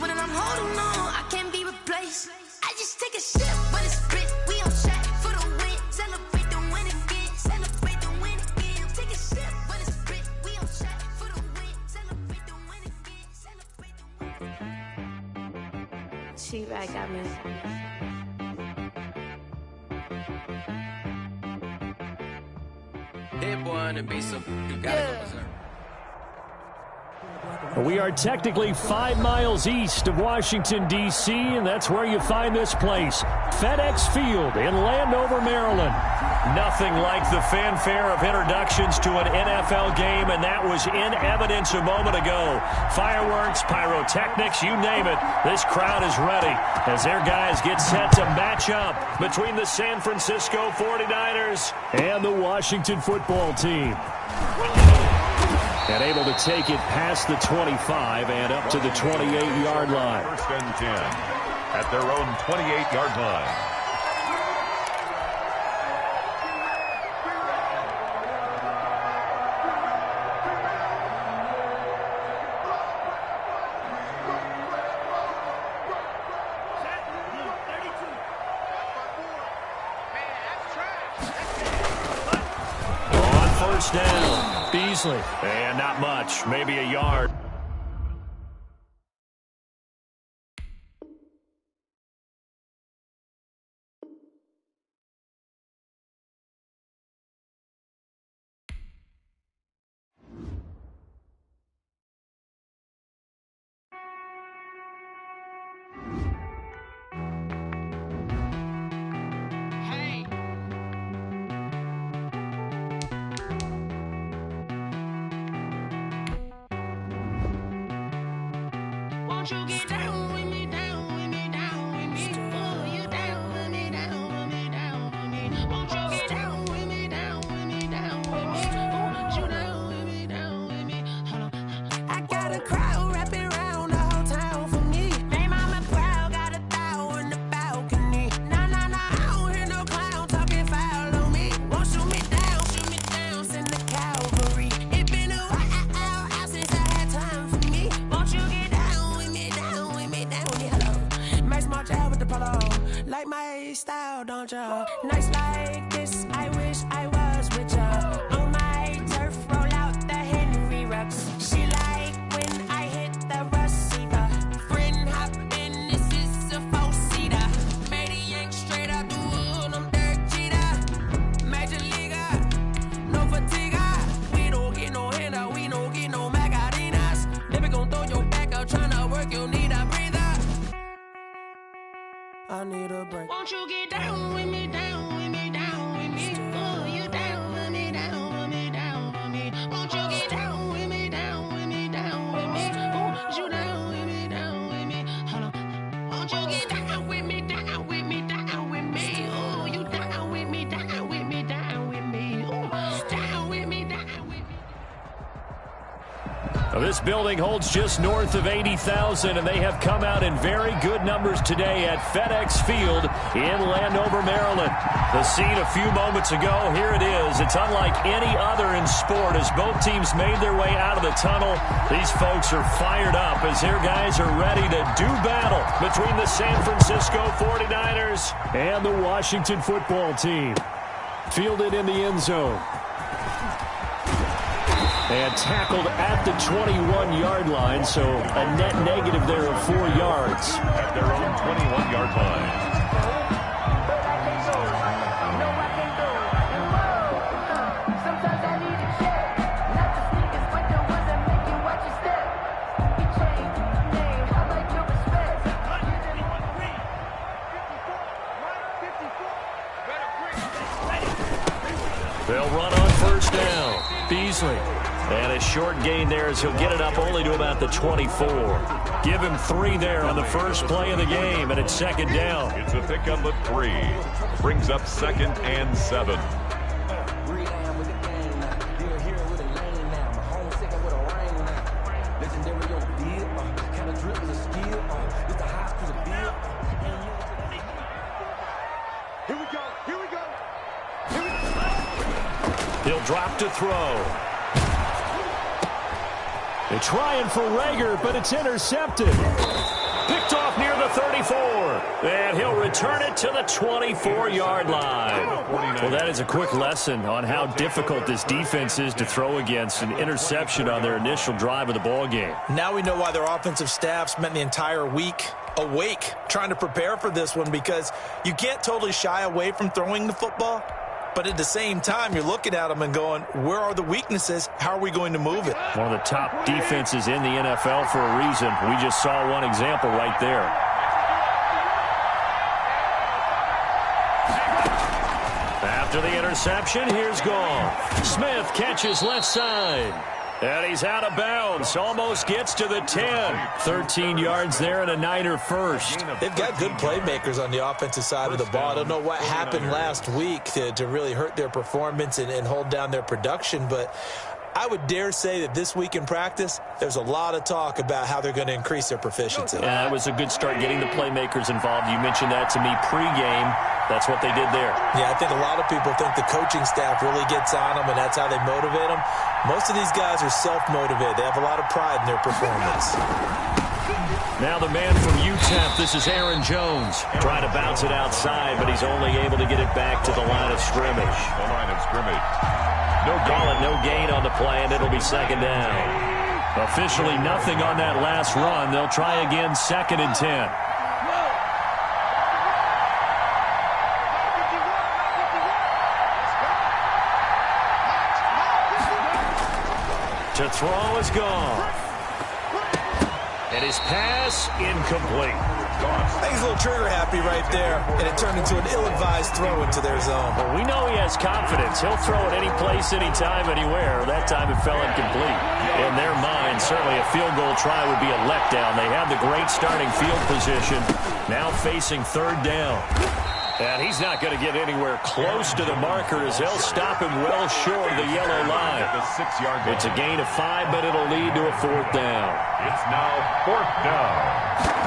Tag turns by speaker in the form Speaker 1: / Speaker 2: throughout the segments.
Speaker 1: but I'm holding on. I can't be replaced. I just take a sip, but it's split. We on shot for the win. Celebrate the win again. Celebrate the win again. Take a sip, but it's split. We on shot for the win. Celebrate the win again. Celebrate the win. She right got me.
Speaker 2: Hit one and be some. You gotta go berserk.
Speaker 3: We are technically 5 miles east of Washington, D.C., and that's where you find this place, FedEx Field in Landover, Maryland. Nothing like the fanfare of introductions to an NFL game, and that was in evidence a moment ago. Fireworks, pyrotechnics, you name it. This crowd is ready as their guys get set to match up between the San Francisco 49ers and the Washington football team. And able to take it past the 25 and up to the 28-yard line.
Speaker 4: First and 10 at their own 28-yard line.
Speaker 3: On first down. Beasley. And not much, maybe a yard.
Speaker 1: You get down with me, down with me, down with me. Oh, you down with me, down with me, down with me. Won't you get down with me, down with me, down with me? Won't you down with me, down with me? Hold on. I got a crowd wrapping around the whole town for me. They mama proud, got a thou in the balcony. Nah, nah, nah, I don't hear no clown talking foul on me. Won't shoot me down, send the cavalry. It been a while since I had time for me. Won't you get like my style, don't ya? Nights like this, I wish I was with ya. On my turf, roll out the Henry Rux. She like when I hit the receiver. Friend hop in, this is a four-seater. Made a yank straight out the wood, I'm Derek Jeter. Major leaguer, no fatigue. We don't get no handout, we don't get no Macarinas. Never gon' throw your back out, tryna work, you need a breather. I need a break. Won't you get down with me, down with me, down with me? Oh, you down with me, down with me, down with me. Won't you get down with me, down with me, down with me? Oh, you down with me, down with me? Hold on. Won't you get down with me, down with me, down with me? Oh, you down with me, down with me, down with me? Oh, down with me, down with me.
Speaker 3: Well, this building holds just north of 80,000, and they have come out in very good numbers today at FedEx Field in Landover, Maryland. The scene a few moments ago, here it is. It's unlike any other in sport as both teams made their way out of the tunnel. These folks are fired up as their guys are ready to do battle between the San Francisco 49ers and the Washington football team. Fielded in the end zone. And tackled at the 21-yard line, so a net negative there of 4 yards.
Speaker 4: At their own 21-yard line.
Speaker 3: They'll run on first down. Beasley. And a short gain there as he'll get it up only to about the 24. Give him 3 there on the first play of the game, and it's second down.
Speaker 4: It's a pickup of 3. Brings up 2nd and 7.
Speaker 3: He'll drop to throw. They're trying for Rager, but it's intercepted. Picked off near the 34. And he'll return it to the 24-yard line. Well, that is a quick lesson on how difficult this defense is to throw against. An interception on their initial drive of the ball game.
Speaker 5: Now we know why their offensive staff spent the entire week awake trying to prepare for this one, because you can't totally shy away from throwing the football. But at the same time, you're looking at them and going, where are the weaknesses? How are we going to move it?
Speaker 3: One of the top defenses in the NFL for a reason. We just saw one example right there. After the interception, here's Goff. Smith catches left side. And he's out of bounds. Almost gets to the 10. 13 yards there and a Niner first.
Speaker 5: They've got good playmakers on the offensive side of the ball. I don't know what happened last week to really hurt their performance and hold down their production, but I would dare say that this week in practice, there's a lot of talk about how they're going to increase their proficiency.
Speaker 3: Yeah, that was a good start getting the playmakers involved. You mentioned that to me pregame. That's what they did there.
Speaker 5: Yeah, I think a lot of people think the coaching staff really gets on them, and that's how they motivate them. Most of these guys are self-motivated. They have a lot of pride in their performance.
Speaker 3: Now the man from UTEP, this is Aaron Jones. Trying to bounce it outside, but he's only able to get it back to the line of scrimmage.
Speaker 4: The line of scrimmage.
Speaker 3: No gain on the play, and it'll be second down. Officially nothing on that last run. They'll try again, 2nd and 10. To throw is Goff. And his pass incomplete.
Speaker 5: I think he's a little trigger happy right there, and it turned into an ill-advised throw into their zone.
Speaker 3: Well, we know he has confidence. He'll throw it any place, anytime, anywhere. That time it fell incomplete. In their mind, certainly a field goal try would be a letdown. They have the great starting field position. Now facing 3rd down. And he's not going to get anywhere close to the marker as they'll stop him well short of the yellow line. It's a gain of 5, but it'll lead to a 4th down.
Speaker 4: It's now 4th down.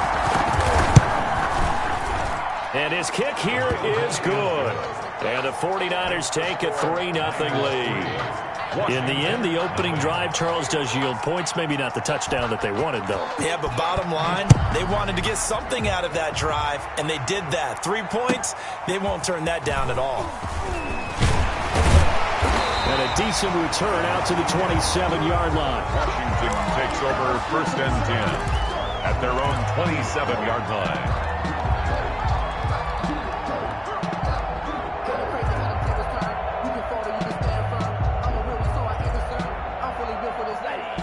Speaker 3: And his kick here is good. And the 49ers take a 3-0 lead. In the end, the opening drive, Charles, does yield points. Maybe not the touchdown that they wanted, though.
Speaker 5: Yeah, but bottom line, they wanted to get something out of that drive, and they did that. 3 points, they won't turn that down at all.
Speaker 3: And a decent return out to the 27-yard line.
Speaker 4: Washington takes over 1st and 10 at their own 27-yard line.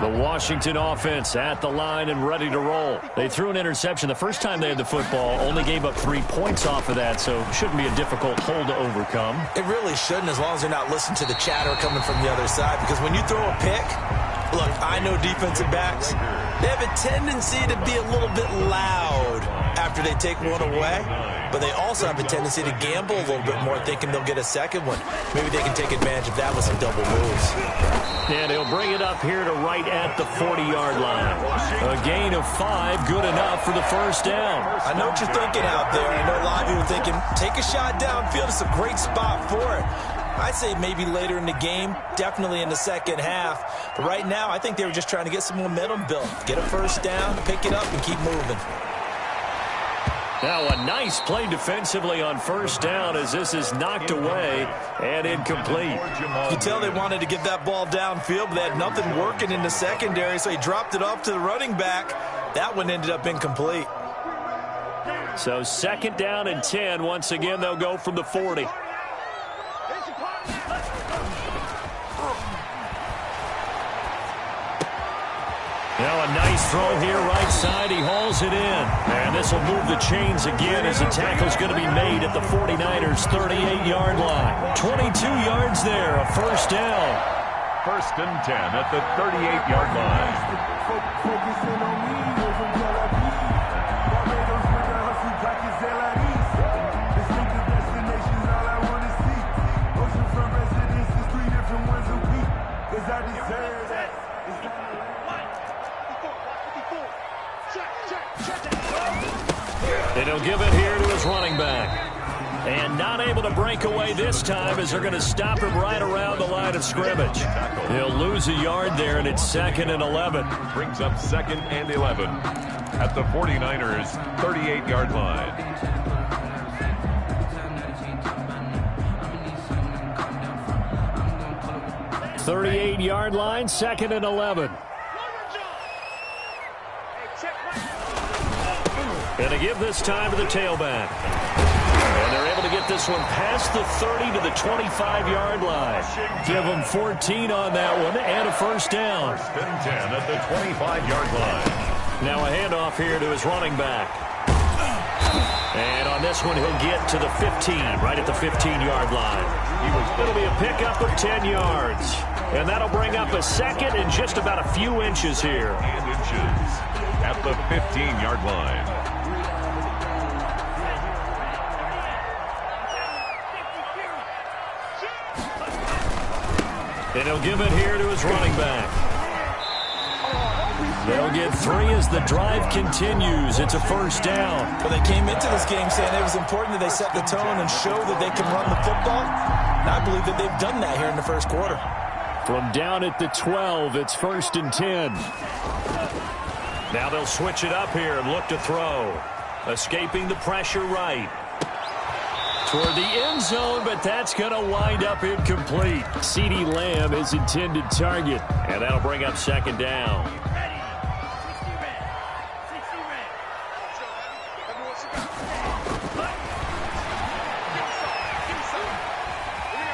Speaker 3: The Washington offense at the line and ready to roll. They threw an interception the first time they had the football, only gave up 3 points off of that, so shouldn't be a difficult hole to overcome.
Speaker 5: It really shouldn't, as long as they're not listening to the chatter coming from the other side, because when you throw a pick, look, I know defensive backs, they have a tendency to be a little bit loud after they take one away, but they also have a tendency to gamble a little bit more, thinking they'll get a second one. Maybe they can take advantage of that with some double moves.
Speaker 3: And he'll bring it up here to right at the 40-yard line. A gain of 5, good enough for the 1st down.
Speaker 5: I know what you're thinking out there. I know a lot of you are thinking, take a shot downfield. It's a great spot for it. I'd say maybe later in the game, definitely in the second half. But right now, I think they were just trying to get some momentum built. Get a 1st down, pick it up, and keep moving.
Speaker 3: Now a nice play defensively on 1st down as this is knocked away and incomplete.
Speaker 5: You can tell they wanted to get that ball downfield, but they had nothing working in the secondary, so he dropped it off to the running back. That one ended up incomplete.
Speaker 3: So 2nd down and 10. Once again, they'll go from the 40. Now a nice throw here right side. He hauls it in. And this will move the chains again as the tackle's going to be made at the 49ers' 38-yard line. 22 yards there, a 1st down.
Speaker 4: 1st and 10 at the 38-yard line.
Speaker 6: Focusing on me, from Tel Aviv. Barbados with the hustle, pockets LIDs. Distinctive destinations, all I want to see. Oceanfront residences, 3 different ones a week. Cause I deserve that.
Speaker 3: And he'll give it here to his running back. And not able to break away this time as they're going to stop him right around the line of scrimmage. He'll lose a yard there, and it's 2nd and 11.
Speaker 4: Brings up 2nd and 11 at the 49ers' 38-yard line.
Speaker 3: .38-yard line, 2nd and 11. And to give this time to the tailback. And they're able to get this one past the 30 to the 25-yard line. Give them 14 on that one and a first down.
Speaker 4: 1st and 10 at the 25-yard line.
Speaker 3: Now a handoff here to his running back. And on this one, he'll get to the 15, right at the 15-yard line. It'll be a pickup of 10 yards. And that'll bring up a 2nd and just about a few inches here.
Speaker 4: And inches at the 15-yard line.
Speaker 3: And he'll give it here to his running back. They'll get 3 as the drive continues. It's a first down.
Speaker 5: Well, they came into this game saying it was important that they set the tone and show that they can run the football. And I believe that they've done that here in the first quarter.
Speaker 3: From down at the 12, it's 1st and 10. Now they'll switch it up here and look to throw. Escaping the pressure right. Toward the end zone, but that's going to wind up incomplete. CeeDee Lamb is intended target, and that'll bring up 2nd down.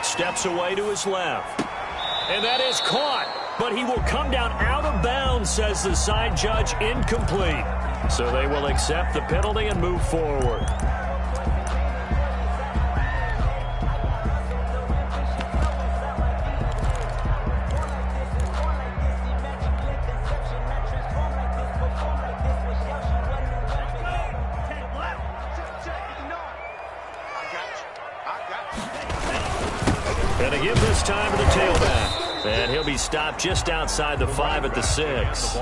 Speaker 3: Steps away to his left. And that is caught, but he will come down out of bounds, says the side judge, incomplete. So they will accept the penalty and move forward. And to give this time to the tailback. And he'll be stopped just outside the 5 at the 6.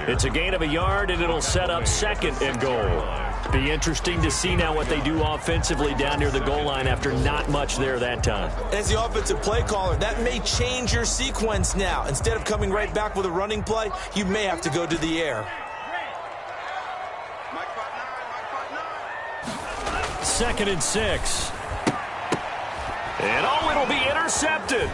Speaker 3: It's a gain of a yard, and it'll set up 2nd and goal. Be interesting to see now what they do offensively down near the goal line after not much there that time.
Speaker 5: As the offensive play caller, that may change your sequence now. Instead of coming right back with a running play, you may have to go to the air.
Speaker 3: 2nd and 6. And oh, it'll be intercepted.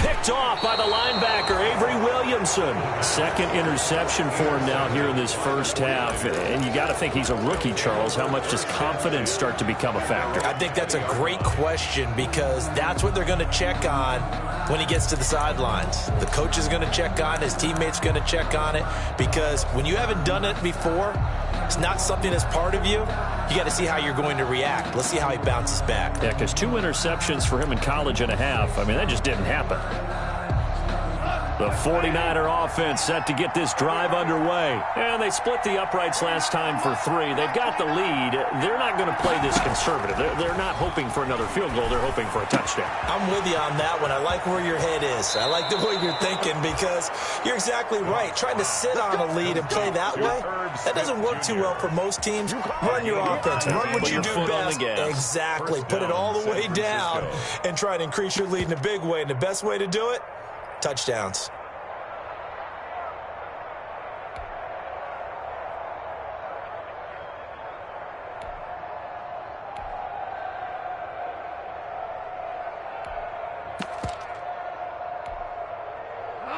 Speaker 3: Picked off by the linebacker, Avery Williamson. 2nd interception for him now here in this first half. And you got to think he's a rookie, Charles. How much does confidence start to become a factor?
Speaker 5: I think that's a great question because that's what they're going to check on when he gets to the sidelines. The coach is going to check on it. His teammates going to check on it because when you haven't done it before, it's not something that's part of you. You got to see how you're going to react. Let's see how he bounces back.
Speaker 3: Yeah, because 2 interceptions for him in college and a half. I mean, that just didn't happen. The 49er offense set to get this drive underway. And they split the uprights last time for 3. They've got the lead. They're not going to play this conservative. They're not hoping for another field goal. They're hoping for a touchdown.
Speaker 5: I'm with you on that one. I like where your head is. I like the way you're thinking because you're exactly right. Trying to sit on a lead and play that way, that doesn't work too well for most teams. Run your offense. Run what you do best. Exactly. Put it all the way down and try to increase your lead in a big way. And the best way to do it, touchdowns.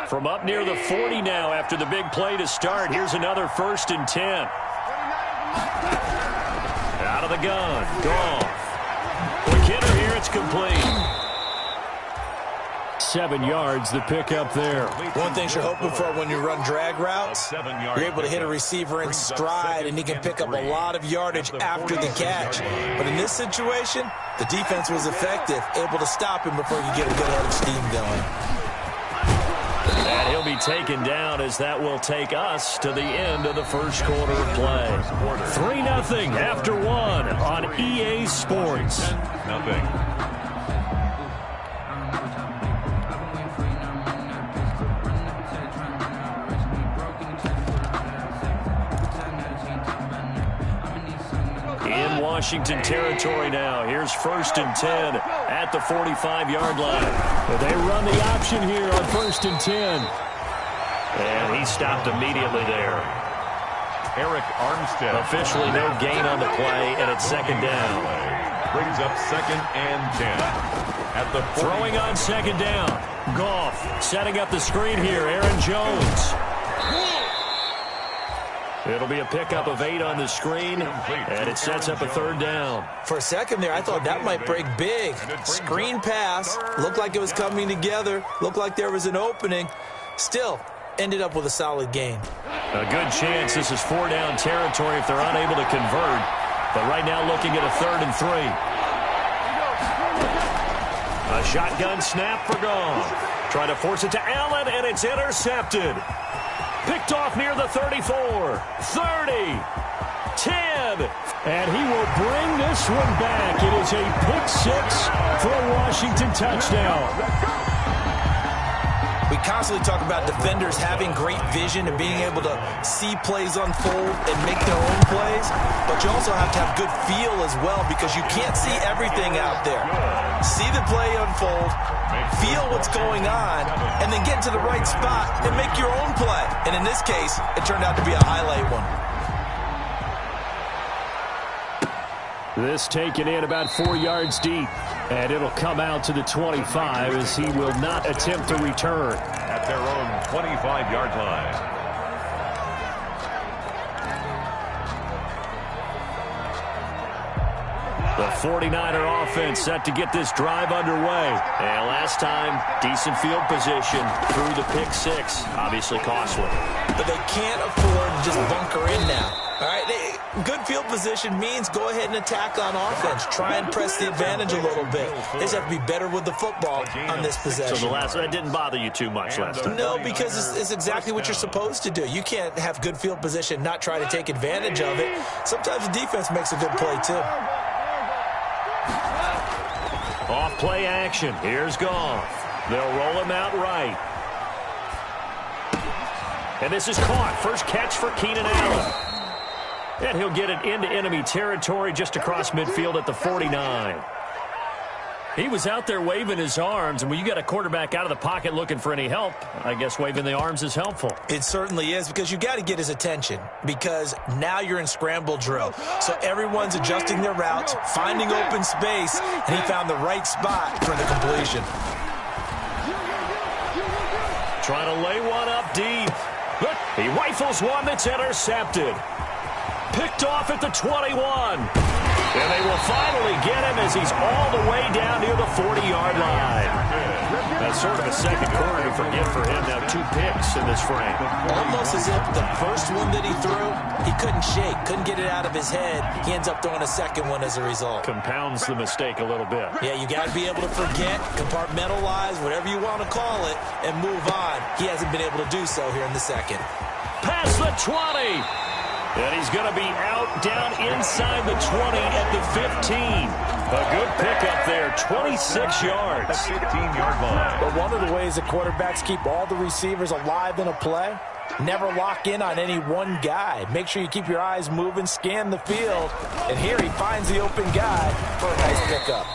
Speaker 3: From up near the 40 now after the big play to start. Here's another 1st and 10. Out of the gun. Goff. McKinnon here. It's complete. 7 yards, the pick up there.
Speaker 5: One thing you're hoping for when you run drag routes, you're able to hit a receiver in stride, and he can pick up a lot of yardage after the catch. But in this situation, the defense was effective, able to stop him before he could get a good head of steam going.
Speaker 3: And he'll be taken down as that will take us to the end of the first quarter of play. 3-0 after 1 on EA Sports.
Speaker 4: Nothing.
Speaker 3: Washington territory now. Here's 1st and 10 at the 45-yard line. They run the option here on 1st and 10. And he stopped immediately there.
Speaker 4: Eric Armstead.
Speaker 3: Officially no gain on the play, and it's 2nd down.
Speaker 4: Brings up 2nd and 10. At the 40.
Speaker 3: Throwing on 2nd down. Goff setting up the screen here. Aaron Jones. It'll be a pickup of 8 on the screen, and it sets up a 3rd down.
Speaker 5: For a second there, I thought that might break big. Screen pass. Looked like it was coming together. Looked like there was an opening. Still, ended up with a solid gain.
Speaker 3: A good chance this is 4-down territory if they're unable to convert. But right now looking at a 3rd and 3. A shotgun snap for Goff. Trying to force it to Allen, and it's intercepted. Picked off near the 34, 30, 10. And he will bring this one back. It is a pick 6 for a Washington touchdown.
Speaker 5: We constantly talk about defenders having great vision and being able to see plays unfold and make their own plays. But you also have to have good feel as well because you can't see everything out there. See the play unfold, feel what's going on, and then get to the right spot and make your own play. And in this case, it turned out to be a highlight one.
Speaker 3: This taken in about 4 yards deep, and it'll come out to the 25 as he will not attempt to return.
Speaker 4: At their own 25-yard line.
Speaker 3: The 49er offense set to get this drive underway. And last time, decent field position through the pick 6. Obviously costly.
Speaker 5: But they can't afford to just bunker in now. All right, good field position means go ahead and attack on offense. Try and press the advantage a little bit. They just have to be better with the football on this possession.
Speaker 3: So that didn't bother you too much last time?
Speaker 5: No, because it's exactly what you're supposed to do. You can't have good field position, not try to take advantage of it. Sometimes the defense makes a good play, too.
Speaker 3: Off play action. Here's Goff. They'll roll him out right. And this is caught. First catch for Keenan Allen. And he'll get it into enemy territory just across midfield at the 49. He was out there waving his arms, and when you got a quarterback out of the pocket looking for any help, I guess waving the arms is helpful.
Speaker 5: It certainly is, because you got to get his attention, because now you're in scramble drill. So everyone's adjusting their routes, finding open space, and he found the right spot for the completion.
Speaker 3: Trying to lay one up deep. He rifles one that's intercepted. Picked off at the 21. And they will finally get him as he's all the way down near the 40-yard line. That's sort of a second quarter to forget for him. Now 2 picks in this frame.
Speaker 5: Almost as if the first one that he threw, he couldn't shake, couldn't get it out of his head. He ends up throwing a second one as a result.
Speaker 3: Compounds the mistake a little bit.
Speaker 5: Yeah, you got to be able to forget, compartmentalize, whatever you want to call it, and move on. He hasn't been able to do so here in the second.
Speaker 3: Past the 20. And he's going to be out down inside the 20 at the 15. A good pickup there, 26 yards.
Speaker 4: 15-yard line.
Speaker 5: But one of the ways the quarterbacks keep all the receivers alive in a play, never lock in on any one guy. Make sure you keep your eyes moving, scan the field. And here he finds the open guy for a nice pickup.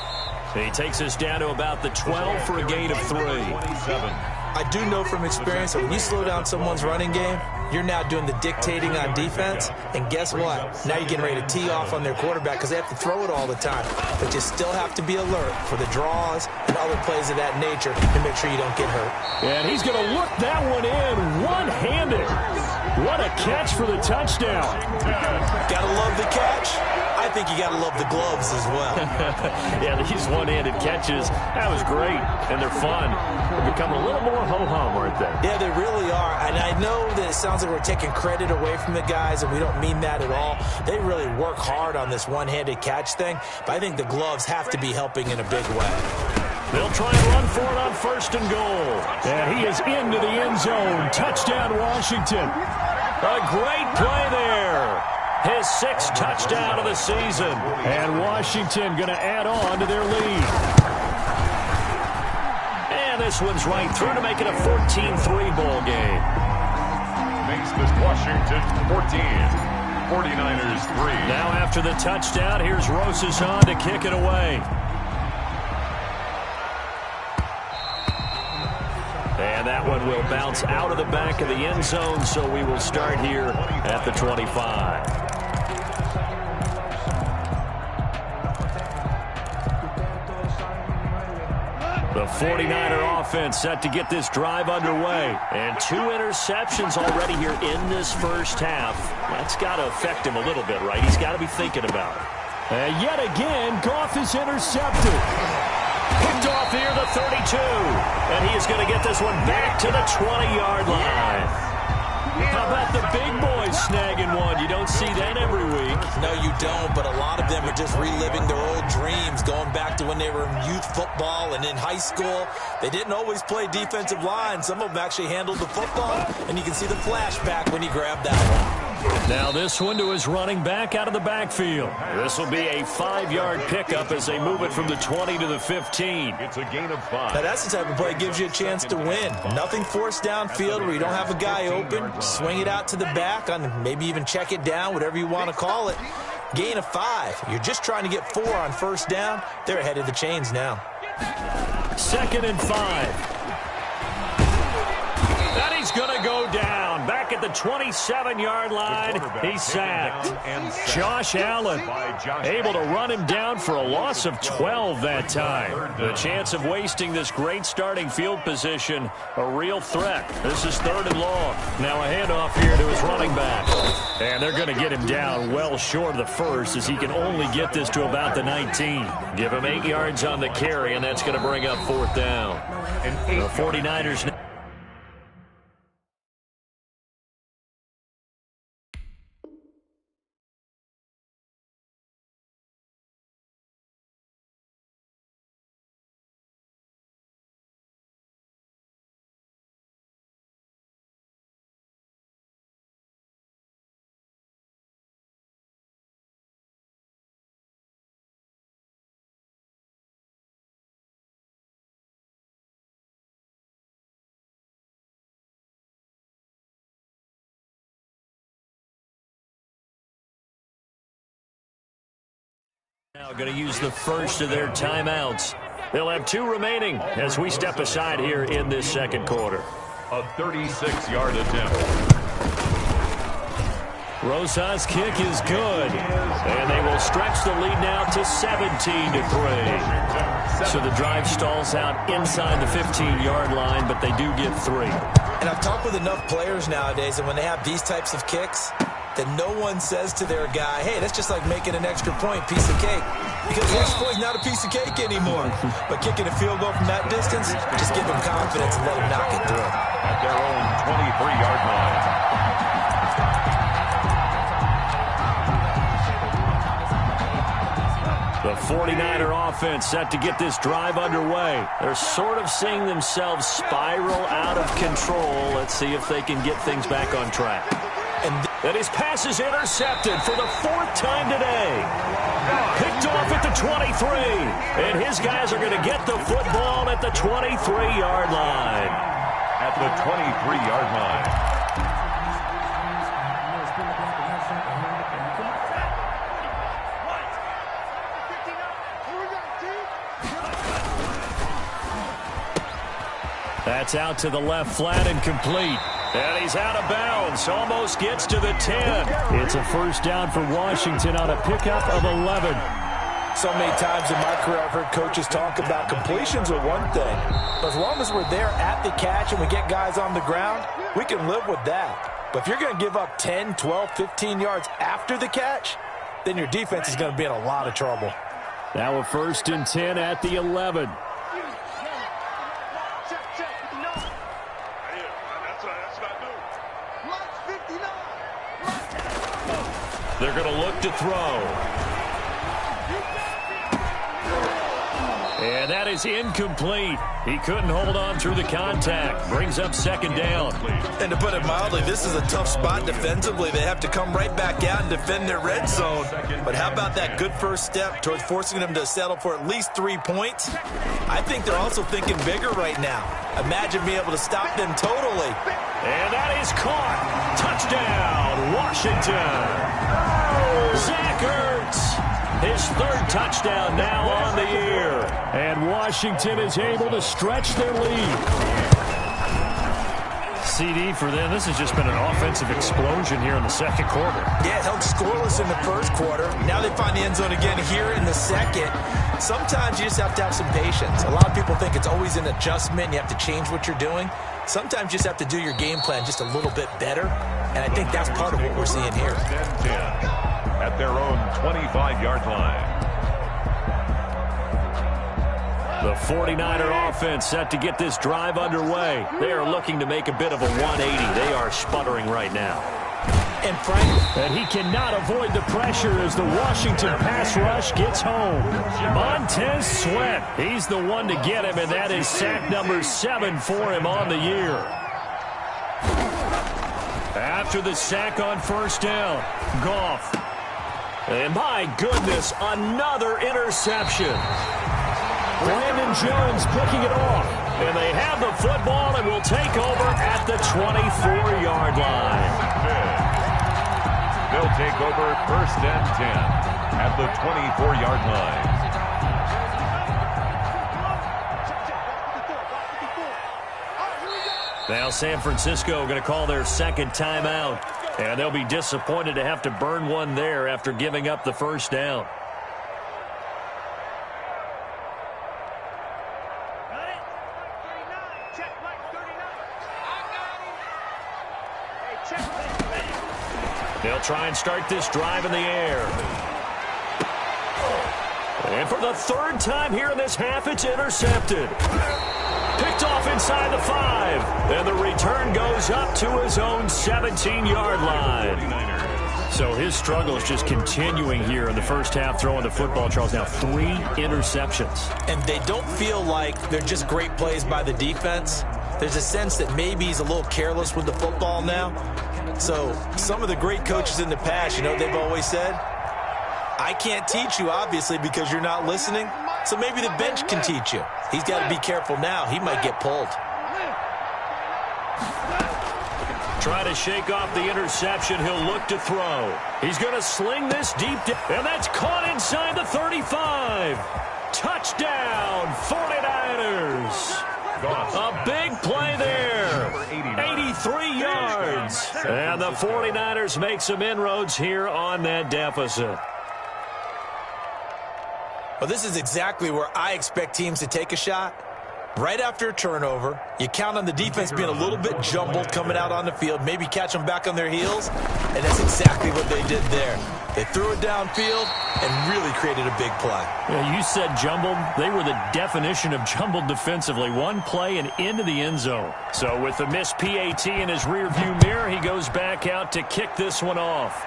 Speaker 3: He takes us down to about the 12 for a gain of 3.
Speaker 4: 27.
Speaker 5: I do know from experience that when you slow down someone's running game, you're now doing the dictating on defense. And guess what? Now you're getting ready to tee off on their quarterback because they have to throw it all the time. But you still have to be alert for the draws and other plays of that nature to make sure you don't get hurt.
Speaker 3: And he's going to look that one in one-handed. What a catch for the touchdown.
Speaker 5: Gotta love the catch. I think you gotta love the gloves as well.
Speaker 3: Yeah, these one-handed catches, that was great, and they're fun. They're becoming a little more ho-hum, aren't they?
Speaker 5: Yeah, they really are. And I know that it sounds like we're taking credit away from the guys, and we don't mean that at all. They really work hard on this one-handed catch thing, but I think the gloves have to be helping in a big way.
Speaker 3: They'll try and run for it on 1st and goal. And he is into the end zone. Touchdown, Washington. A great play there. His 6th touchdown of the season. And Washington going to add on to their lead. And this one's right through to make it a 14-3 ball game.
Speaker 4: Makes this Washington 14. 49ers 3.
Speaker 3: Now after the touchdown, here's Rosas on to kick it away. And that one will bounce out of the back of the end zone, so we will start here at the 25. The 49er offense set to get this drive underway. And 2 interceptions already here in this first half. That's got to affect him a little bit, right? He's got to be thinking about it.
Speaker 7: And yet again, Goff is intercepted.
Speaker 3: Picked off near the 32. And he is going to get this one back to the 20-yard line. How about the big boys snagging one? You don't see that every week.
Speaker 5: No, you don't, but a lot of them are just reliving their old dreams, going back to when they were in youth football and in high school. They didn't always play defensive line. Some of them actually handled the football, and you can see the flashback when he grabbed that one.
Speaker 3: Now this one to his running back out of the backfield. This will be a 5-yard pickup as they move it from the 20 to the 15.
Speaker 4: It's a gain of 5.
Speaker 5: Now that's the type of play that gives you a chance to win. Nothing forced downfield where you don't have a guy open. Swing it out to the back, on maybe even check it down, whatever you want to call it. Gain of 5. You're just trying to get 4 on first down. They're ahead of the chains now.
Speaker 3: 2nd and 5. That he's going to go down. Back at the 27-yard line, he's sacked. Josh Allen able to run him down for a loss of 12 that time. The chance of wasting this great starting field position, a real threat. This is 3rd and long. Now a handoff here to his running back. And they're going to get him down well short of the first as he can only get this to about the 19. Give him 8 yards on the carry, and that's going to bring up 4th down. The 49ers... Now going to use the first of their timeouts. They'll have 2 remaining as we step aside here in this second quarter.
Speaker 4: A 36-yard attempt.
Speaker 3: Rosas' kick is good. And they will stretch the lead now to 17-3. So the drive stalls out inside the 15-yard line, but they do get 3.
Speaker 5: And I've talked with enough players nowadays, and when they have these types of kicks, that no one says to their guy, hey, that's just like making an extra point, piece of cake. Because the extra point's not a piece of cake anymore. But kicking a field goal from that distance, just give him confidence and let him knock it through.
Speaker 4: At their own 23-yard line.
Speaker 3: The 49er offense set to get this drive underway. They're sort of seeing themselves spiral out of control. Let's see if they can get things back on track. And his pass is intercepted for the 4th time today. Picked off at the 23. And his guys are going to get the football at the 23-yard line.
Speaker 4: At the 23-yard line.
Speaker 3: That's out to the left flat and complete. And he's out of bounds. Almost gets to the 10. It's a first down for Washington on a pickup of 11.
Speaker 5: So many times in my career I've heard coaches talk about completions are one thing. But as long as we're there at the catch and we get guys on the ground, we can live with that. But if you're going to give up 10, 12, 15 yards after the catch, then your defense is going to be in a lot of trouble.
Speaker 3: Now a 1st and 10 at the 11. They're going to look to throw. And that is incomplete. He couldn't hold on through the contact. Brings up 2nd down.
Speaker 5: And to put it mildly, this is a tough spot defensively. They have to come right back out and defend their red zone. But how about that good first step towards forcing them to settle for at least 3 points? I think they're also thinking bigger right now. Imagine being able to stop them totally.
Speaker 3: And that is caught. Touchdown, Washington. Washington. Zach Ertz, his third touchdown now on the year. And Washington is able to stretch their lead. CD for them. This has just been an offensive explosion here in the second quarter.
Speaker 5: Yeah, held scoreless in the first quarter. Now they find the end zone again here in the second. Sometimes you just have to have some patience. A lot of people think it's always an adjustment. You have to change what you're doing. Sometimes you just have to do your game plan just a little bit better. And I think that's part of what we're seeing here.
Speaker 4: At their own 25-yard line.
Speaker 3: The 49er offense set to get this drive underway. They are looking to make a bit of a 180. They are sputtering right now.
Speaker 5: And Frank.
Speaker 3: And he cannot avoid the pressure as the Washington pass rush gets home. Montez Sweat, he's the one to get him, and that is sack number 7 for him on the year. After the sack on first down, Goff. And my goodness, another interception. Brandon Jones picking it off. And they have the football and will take over at the 24-yard line.
Speaker 4: They'll take over first and 10 at the 24-yard line.
Speaker 3: Now San Francisco going to call their second timeout. And they'll be disappointed to have to burn one there after giving up the first down. They'll try and start this drive in the air. And for the third time here in this half, it's intercepted. Picked off inside the 5. And the return goes up to his own 17-yard line. So his struggles just continuing here in the first half, throwing the football. Charles, now 3 interceptions.
Speaker 5: And they don't feel like they're just great plays by the defense. There's a sense that maybe he's a little careless with the football now. So some of the great coaches in the past, you know what they've always said? I can't teach you, obviously, because you're not listening. So maybe the bench can teach you. He's got to be careful now. He might get pulled.
Speaker 3: Try to shake off the interception. He'll look to throw. He's going to sling this deep down. And that's caught inside the 35. Touchdown, 49ers. A big play there. 83 yards. And the 49ers make some inroads here on that deficit.
Speaker 5: Well, this is exactly where I expect teams to take a shot. Right after a turnover, you count on the defense being a little bit jumbled coming out on the field, maybe catch them back on their heels, and that's exactly what they did there. They threw it downfield and really created a big play.
Speaker 3: Yeah, you said jumbled. They were the definition of jumbled defensively. One play and into the end zone. So with the missed PAT in his rearview mirror, he goes back out to kick this one off.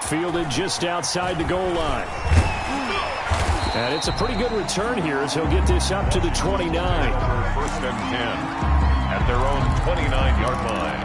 Speaker 3: Fielded just outside the goal line. And it's a pretty good return here as he'll get this up to the 29.
Speaker 4: First and 10 at their own 29-yard line.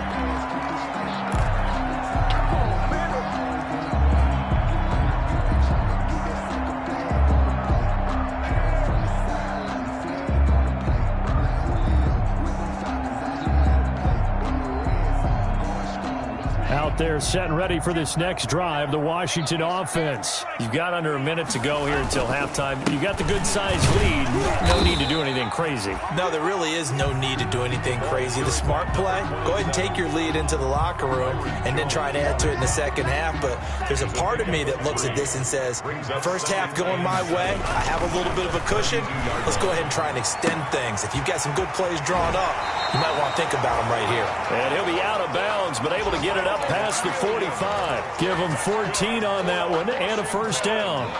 Speaker 3: Out there set and ready for this next drive, the Washington offense. You've got under a minute to go here until halftime. You got the good-sized lead. No need to do anything crazy.
Speaker 5: No, there really is no need to do anything crazy. The smart play, go ahead and take your lead into the locker room and then try and add to it in the second half. But there's a part of me that looks at this and says, first half going my way, I have a little bit of a cushion. Let's go ahead and try and extend things. If you've got some good plays drawn up, you might want to think about them right here.
Speaker 3: And he'll be out of bounds, but able to get it up past the 45. Give him 14 on that one and a first down.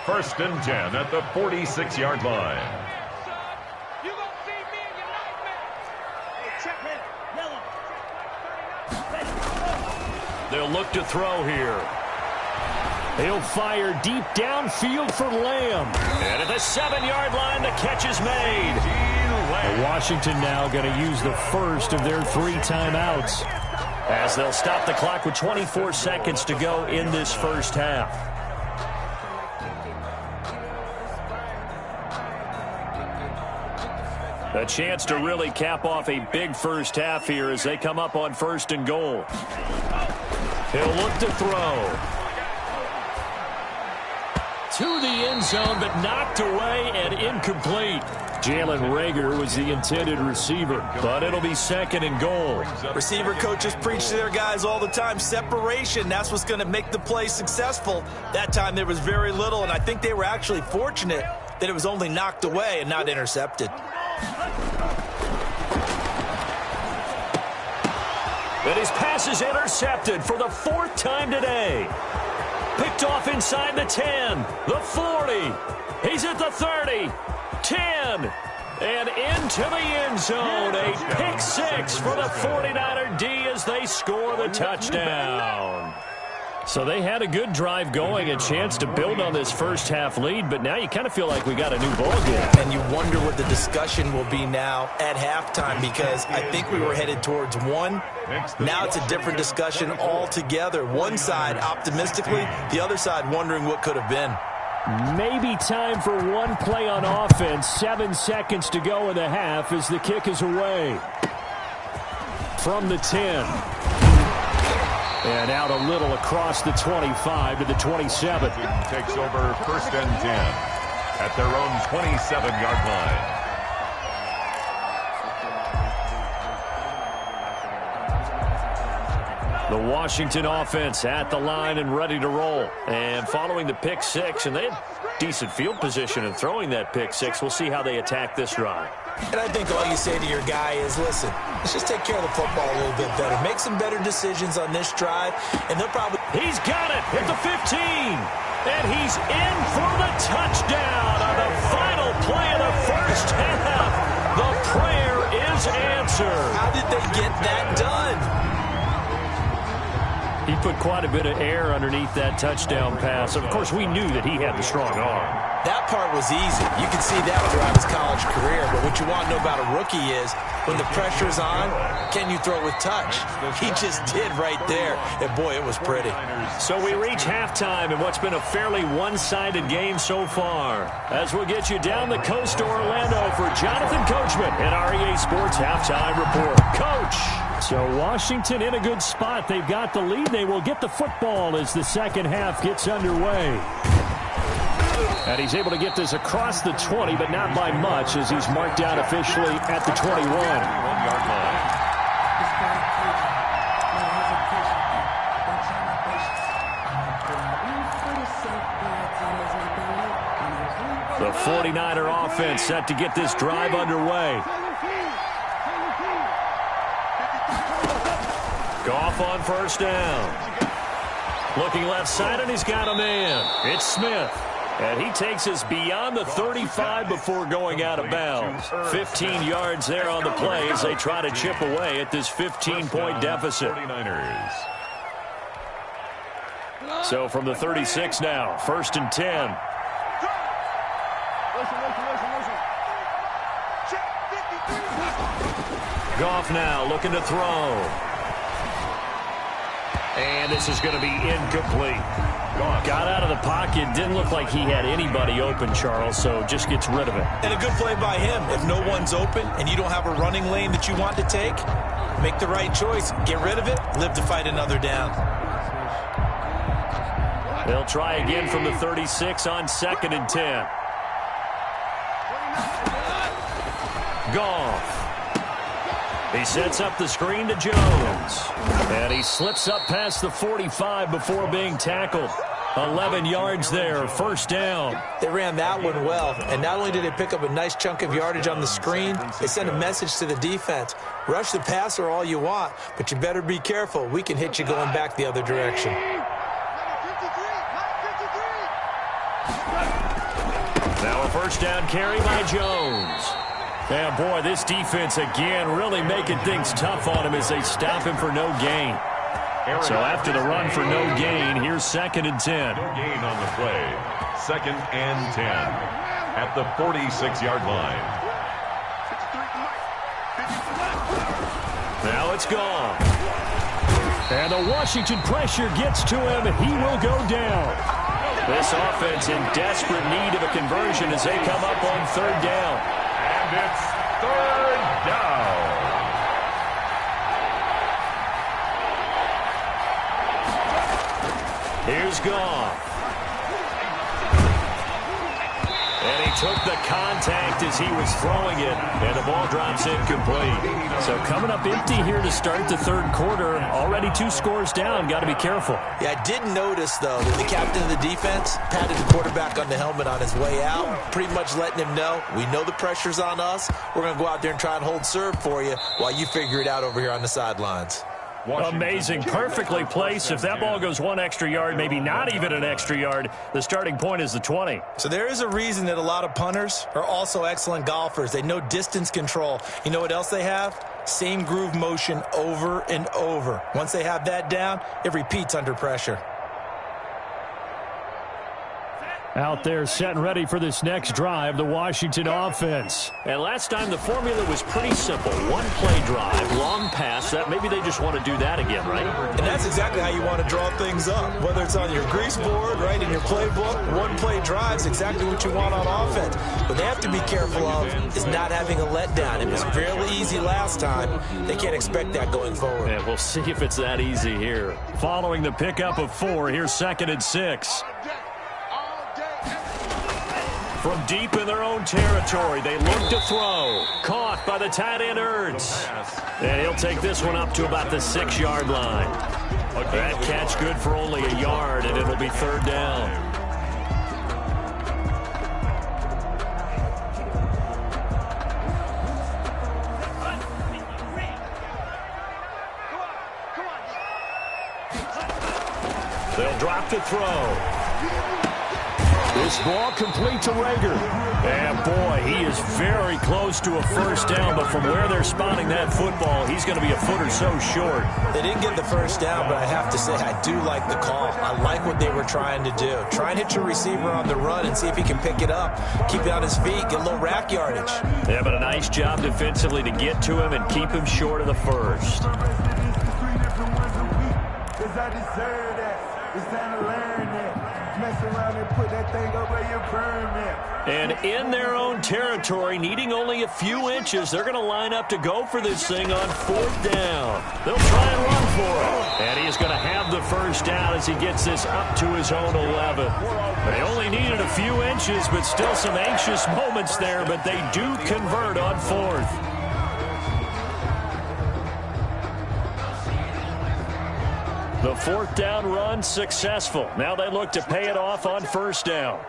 Speaker 4: First and 10 at the 46-yard line.
Speaker 1: You gonna see me in your nightmare. Hey, check him.
Speaker 3: They'll look to throw here. He'll fire deep downfield for Lamb. And at the 7-yard line, the catch is made. Washington now going to use the first of their 3 timeouts as they'll stop the clock with 24 seconds to go in this first half. A chance to really cap off a big first half here as they come up on 1st and goal. He'll look to throw. To the end zone, but knocked away and incomplete. Jalen Reagor was the intended receiver, but it'll be 2nd and goal.
Speaker 5: Receiver coaches preach to their guys all the time. Separation, that's what's going to make the play successful. That time there was very little, and I think they were actually fortunate that it was only knocked away and not intercepted.
Speaker 3: And his pass is intercepted for the 4th time today. Picked off inside the 10, the 40. He's at the 30, 10, and into the end zone. A pick 6 for the 49er D as they score the touchdown. So they had a good drive going, a chance to build on this first half lead, but now you kind of feel like we got a new ball game.
Speaker 5: And you wonder what the discussion will be now at halftime, because I think we were headed towards one. Now it's a different discussion altogether. One side optimistically, the other side wondering what could have been.
Speaker 3: Maybe time for one play on offense. 7 seconds to go in the half as the kick is away. From the 10. And out a little across the 25 to the 27.
Speaker 4: Takes over 1st and 10 at their own 27-yard line.
Speaker 3: The Washington offense at the line and ready to roll. And following the pick 6, and they had decent field position in throwing that pick 6. We'll see how they attack this drive.
Speaker 5: And I think all you say to your guy is, listen, let's just take care of the football a little bit better. Make some better decisions on this drive, and they'll probably...
Speaker 3: He's got it at the 15. And he's in for the touchdown on the final play of the first half. The prayer is answered.
Speaker 5: How did they get that done?
Speaker 3: He put quite a bit of air underneath that touchdown pass. Of course, we knew that he had the strong arm.
Speaker 5: That part was easy. You can see that throughout his college career. But what you want to know about a rookie is when the pressure's on, can you throw with touch? He just did right there. And, boy, it was pretty.
Speaker 3: So we reach halftime in what's been a fairly one-sided game so far. As we'll get you down the coast to Orlando for Jonathan Coachman at our EA Sports Halftime Report. Coach! So Washington in a good spot. They've got the lead. They will get the football as the second half gets underway. And he's able to get this across the 20, but not by much as he's marked out officially at the 21. The 49er offense set to get this drive underway. Goff on 1st down. Looking left side, and he's got a man. It's Smith. And he takes us beyond the 35 before going out of bounds. 15 yards there on the play as they try to chip away at this 15-point deficit.
Speaker 4: 49ers.
Speaker 3: So from the 36 now, 1st and 10. Goff now looking to throw. And this is going to be incomplete. Got out of the pocket. Didn't look like he had anybody open, Charles, so just gets rid of it.
Speaker 5: And a good play by him. If no one's open and you don't have a running lane that you want to take, make the right choice. Get rid of it. Live to fight another down.
Speaker 3: They'll try again from the 36 on 2nd and 10. Goff. He sets up the screen to Jones. And he slips up past the 45 before being tackled. 11 yards there, 1st down.
Speaker 5: They ran that one well. And not only did they pick up a nice chunk of yardage on the screen, they sent a message to the defense. Rush the passer all you want, but you better be careful. We can hit you going back the other direction.
Speaker 3: Now a 1st down carry by Jones. And, boy, this defense, again, really making things tough on him as they stop him for no gain. So after the run for no gain, here's 2nd and 10.
Speaker 4: No gain on the play. 2nd and 10 at the 46-yard line.
Speaker 3: Now it's gone. And the Washington pressure gets to him, and he will go down. This offense in desperate need of a conversion as they come up on 3rd down.
Speaker 4: And it's third down.
Speaker 3: Here's Goff. And he took the contact as he was throwing it, and the ball drops incomplete. So coming up empty here to start the third quarter. Already 2 scores down. Got to be careful.
Speaker 5: Yeah, I did notice, though, that the captain of the defense patted the quarterback on the helmet on his way out, pretty much letting him know, we know the pressure's on us. We're going to go out there and try and hold serve for you while you figure it out over here on the sidelines.
Speaker 3: Amazing. Perfectly placed. If that ball goes 1 extra yard, maybe not even an extra yard, the starting point is the 20.
Speaker 5: So there is a reason that a lot of punters are also excellent golfers. They know distance control. You know what else they have? Same groove motion over and over. Once they have that down, it repeats under pressure.
Speaker 3: Out there set and ready for this next drive, the Washington offense. And last time the formula was pretty simple. 1 play drive, long pass. That maybe they just want to do that again, right?
Speaker 5: And that's exactly how you want to draw things up. Whether it's on your grease board, right, in your playbook, 1 play drive is exactly what you want on offense. What they have to be careful of is not having a letdown. It was fairly easy last time. They can't expect that going forward.
Speaker 3: And we'll see if it's that easy here. Following the pickup of 4, here's 2nd and 6. From deep in their own territory, they look to throw. Caught by the tight end Ertz. And he'll take this one up to about the 6-yard line. That catch good for only a yard, and it'll be 3rd down. They'll drop to throw. This ball complete to Rager. And, boy, he is very close to a 1st down, but from where they're spotting that football, he's going to be a foot or so short.
Speaker 5: They didn't get the 1st down, but I have to say I do like the call. I like what they were trying to do. Try and hit your receiver on the run and see if he can pick it up. Keep it on his feet, get a little rack yardage.
Speaker 3: Yeah, but a nice job defensively to get to him and keep him short of the 1st. And in their own territory, needing only a few inches, they're going to line up to go for this thing on 4th down. They'll try and run for it. And he is going to have the 1st down as he gets this up to his own 11. They only needed a few inches, but still some anxious moments there, but they do convert on 4th. The 4th down run successful. Now they look to pay it off on 1st down.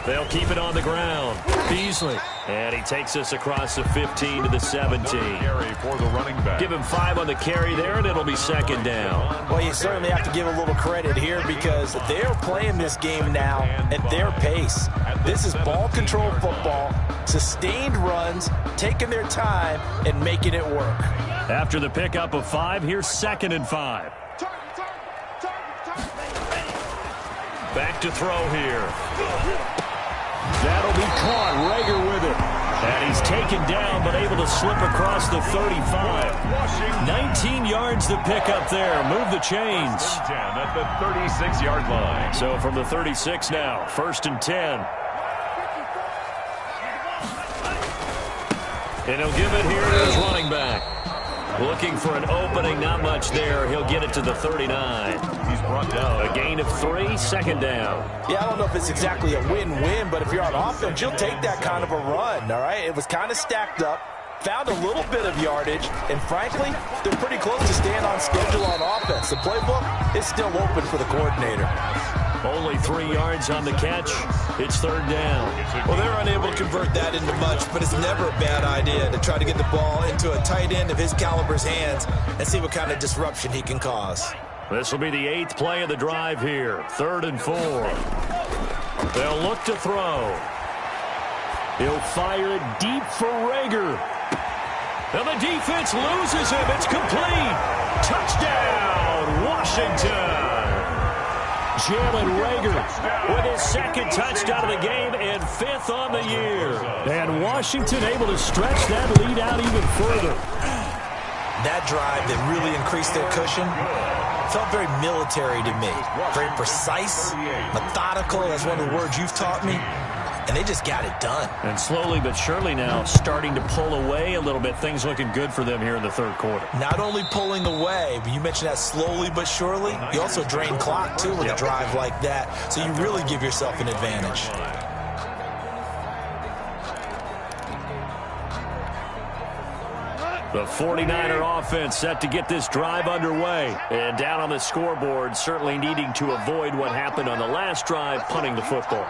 Speaker 3: They'll keep it on the ground. Beasley. And he takes us across the 15 to the 17.
Speaker 4: Carry for the running back.
Speaker 3: Give him 5 on the carry there, and it'll be 2nd down.
Speaker 5: Well, you certainly have to give a little credit here because they're playing this game now at their pace. This is ball control football, sustained runs, taking their time, and making it work.
Speaker 3: After the pickup of 5, here's 2nd and 5. Back to throw here. That'll be caught. Rager with it. And he's taken down, but able to slip across the 35. 19 yards to pick up there. Move the chains.
Speaker 4: 10 at the 36-yard line.
Speaker 3: So from the 36 now, 1st and 10. And he'll give it here to his running back. Looking for an opening, not much there. He'll get it to the 39.
Speaker 4: He's brought down.
Speaker 3: A gain of 3, 2nd down.
Speaker 5: Yeah, I don't know if it's exactly a win-win, but if you're on offense, you'll take that kind of a run, all right? It was kind of stacked up, found a little bit of yardage, and frankly, they're pretty close to staying on schedule on offense. The playbook is still open for the coordinator.
Speaker 3: Only 3 yards on the catch. It's 3rd down.
Speaker 5: Well, they're unable to convert that into much, but it's never a bad idea to try to get the ball into a tight end of his caliber's hands and see what kind of disruption he can cause.
Speaker 3: This will be the 8th play of the drive here. 3rd and 4. They'll look to throw. He'll fire it deep for Rager. And the defense loses him. It's complete. Touchdown, Washington. Jalen Rager with his 2nd touchdown of the game and 5th on the year. And Washington able to stretch that lead out even further.
Speaker 5: That drive that really increased their cushion felt very military to me. Very precise, methodical, that's one of the words you've taught me. and they just got it done.
Speaker 3: And slowly but surely now starting to pull away a little bit. Things looking good for them here in the third quarter.
Speaker 5: Not only pulling away, but you mentioned that slowly but surely. You also drain clock, too, with a drive like that. So you really give yourself an advantage.
Speaker 3: The 49er offense set to get this drive underway. And down on the scoreboard, certainly needing to avoid what happened on the last drive, punting the football.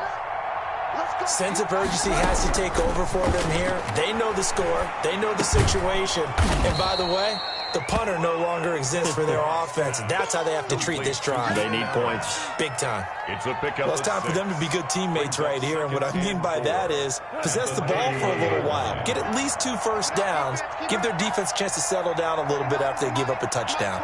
Speaker 5: Sense of urgency has to take over for them here. They know the score. They know the situation. And by the way, the punter no longer exists for their offense. That's how they have to treat this drive.
Speaker 3: They need points.
Speaker 5: Big time.
Speaker 4: It's a pickup.
Speaker 5: Well, it's time for them to be good teammates right here. And what I mean by that is possess the ball for a little while. Get at least 2 first downs. Give their defense a chance to settle down a little bit after they give up a touchdown.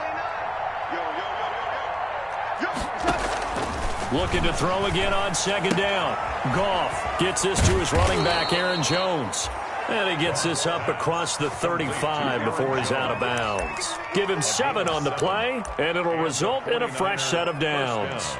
Speaker 3: Looking to throw again on second down. Goff gets this to his running back, Aaron Jones. And he gets this up across the 35 before he's out of bounds. Give him 7 on the play, and it'll result in a fresh set of downs.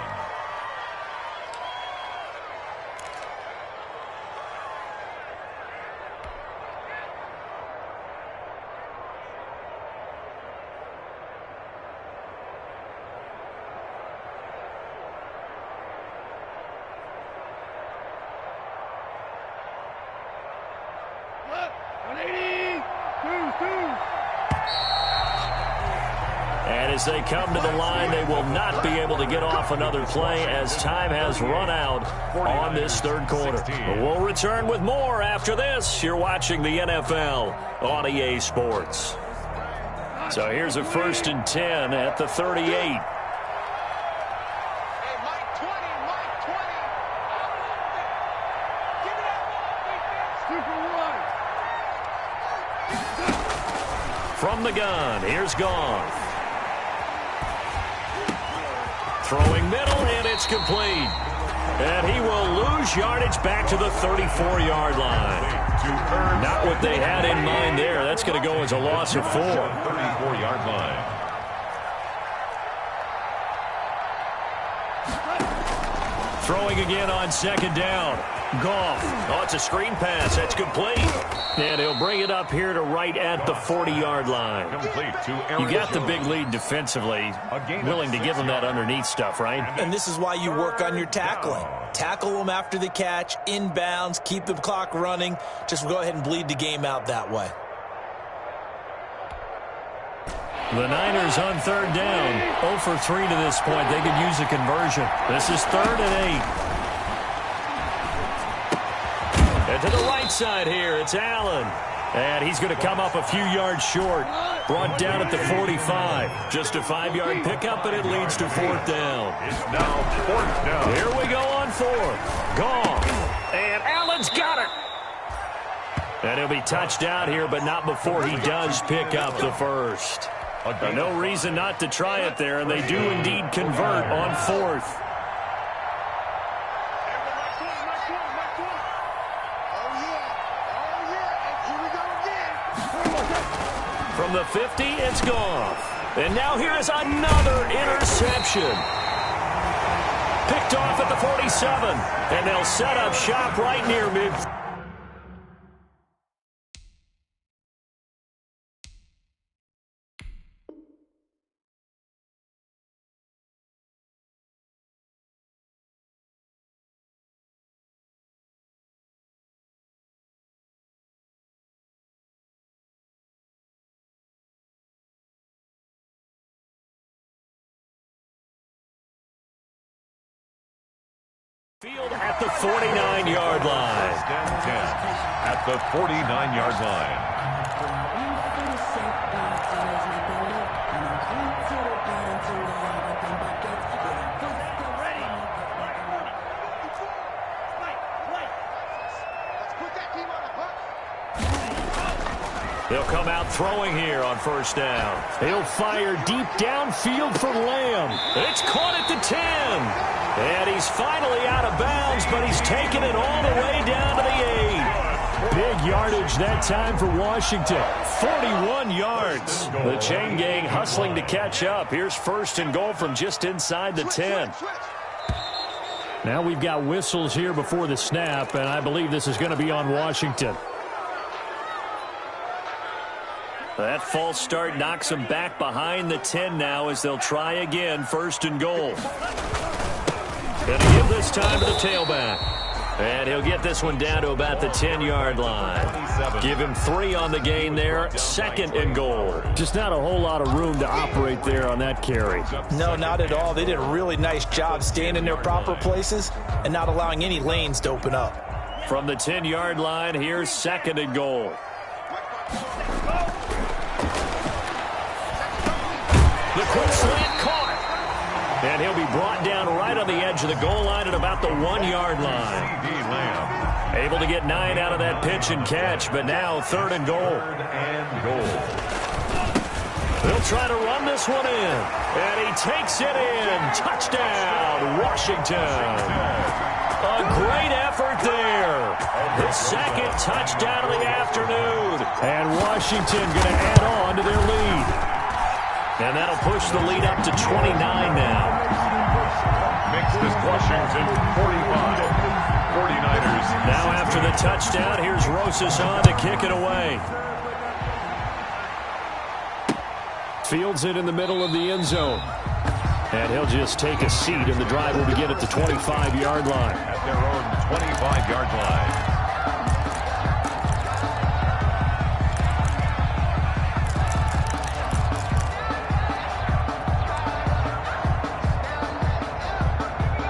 Speaker 3: And as they come to the line, they will not be able to get off another play as time has run out on this third quarter. But we'll return with more after this. You're watching the NFL on EA Sports. So here's a 1st and 10 at the 38. From the gun, here's Goff. Throwing middle, and it's complete. And he will lose yardage back to the 34-yard line. Not what they had in mind there. That's going to go as a loss of 4.
Speaker 4: 34-yard line.
Speaker 3: Throwing again on second down. Goff. Oh, it's a screen pass. That's complete. And he'll bring it up here to right at the 40-yard line. You got the big lead defensively. Willing to give him that underneath stuff, right?
Speaker 5: And this is why you work on your tackling. Tackle them after the catch, inbounds, keep the clock running. Just go ahead and bleed the game out that way.
Speaker 3: The Niners on third down. 0 for 3 to this point. They could use a conversion. This is 3rd and 8. And to the right side here, it's Allen. And he's going to come up a few yards short. Brought down at the 45. Just a 5-yard pickup, and it leads to 4th down.
Speaker 4: It's now 4th down.
Speaker 3: Here we go on 4th. Goff. And Allen's got it. And he'll be touched out here, but not before he does pick up the first. No reason not to try it there, and they do indeed convert on 4th. From the 50, it's Goff. And now here is another interception. Picked off at the 47. And they'll set up shop right near mid. Field at the 49-yard line.
Speaker 4: At the 49-yard line.
Speaker 3: They'll come out throwing here on 1st down. He'll fire deep downfield for Lamb. It's caught at the 10. And he's finally out of bounds, but he's taken it all the way down to the 8. Big yardage that time for Washington. 41 yards. The chain gang hustling to catch up. Here's 1st and goal from just inside the 10. Now we've got whistles here before the snap, and I believe this is going to be on Washington. That false start knocks them back behind the 10 now as they'll try again, 1st and goal. Going to give this time to the tailback. And he'll get this one down to about the 10-yard line. Give him 3 on the gain there, 2nd and goal. Just not a whole lot of room to operate there on that carry.
Speaker 5: No, not at all. They did a really nice job staying in their proper places and not allowing any lanes to open up.
Speaker 3: From the 10-yard line, here's 2nd and goal. The quick slant caught. And he'll be brought down right on the edge of the goal line at about the 1-yard line. Able to get 9 out of that pitch and catch, but now 3rd and goal. They'll try to run this one in. And he takes it in. Touchdown, Washington. A great effort there. His 2nd touchdown of the afternoon. And Washington going to add on to their lead. And that'll push the lead up to 29 now.
Speaker 4: Makes this Washington 45. 49ers.
Speaker 3: Now after the touchdown, here's Rosas on to kick it away. Fields it in the middle of the end zone. And he'll just take a seat, and the drive will begin at the 25-yard line.
Speaker 4: At their own 25-yard line.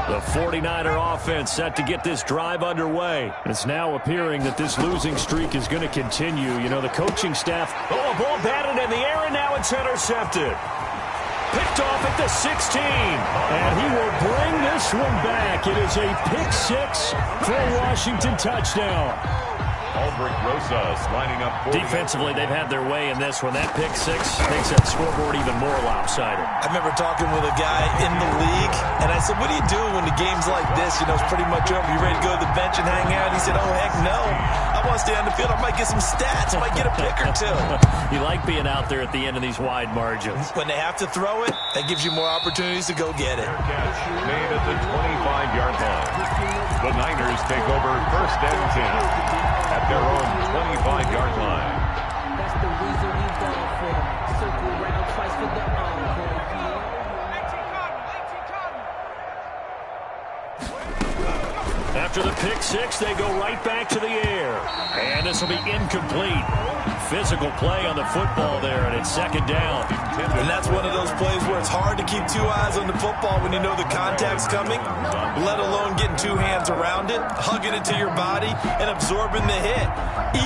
Speaker 3: The 49er offense set to get this drive underway. It's now appearing that this losing streak is going to continue. You know, the coaching staff, a ball batted in the air, and now it's intercepted. Picked off at the 16, and he will bring this one back. It is a pick 6 for a Washington touchdown.
Speaker 4: Albrecht Rosas lining up.
Speaker 3: Defensively, they've had their way in this one. That pick 6 makes that scoreboard even more lopsided.
Speaker 5: I remember talking with a guy in the league, and I said, what do you do when the game's like this? You know, it's pretty much over. You ready to go to the bench and hang out? He said, oh, heck no. I want to stay on the field. I might get some stats. I might get a pick or 2.
Speaker 3: You like being out there at the end of these wide margins.
Speaker 5: When they have to throw it, that gives you more opportunities to go get it.
Speaker 4: Catch made at the 25-yard line. The Niners take over 1st and 10 at their own 25-yard line.
Speaker 1: That's the reason we go for circle round twice for the encore.
Speaker 3: After the pick 6, they go right back to the air. And this will be incomplete. Physical play on the football there, and it's 2nd down.
Speaker 5: And that's one of those plays where it's hard to keep 2 eyes on the football when you know the contact's coming, let alone getting 2 hands around it, hugging it to your body, and absorbing the hit.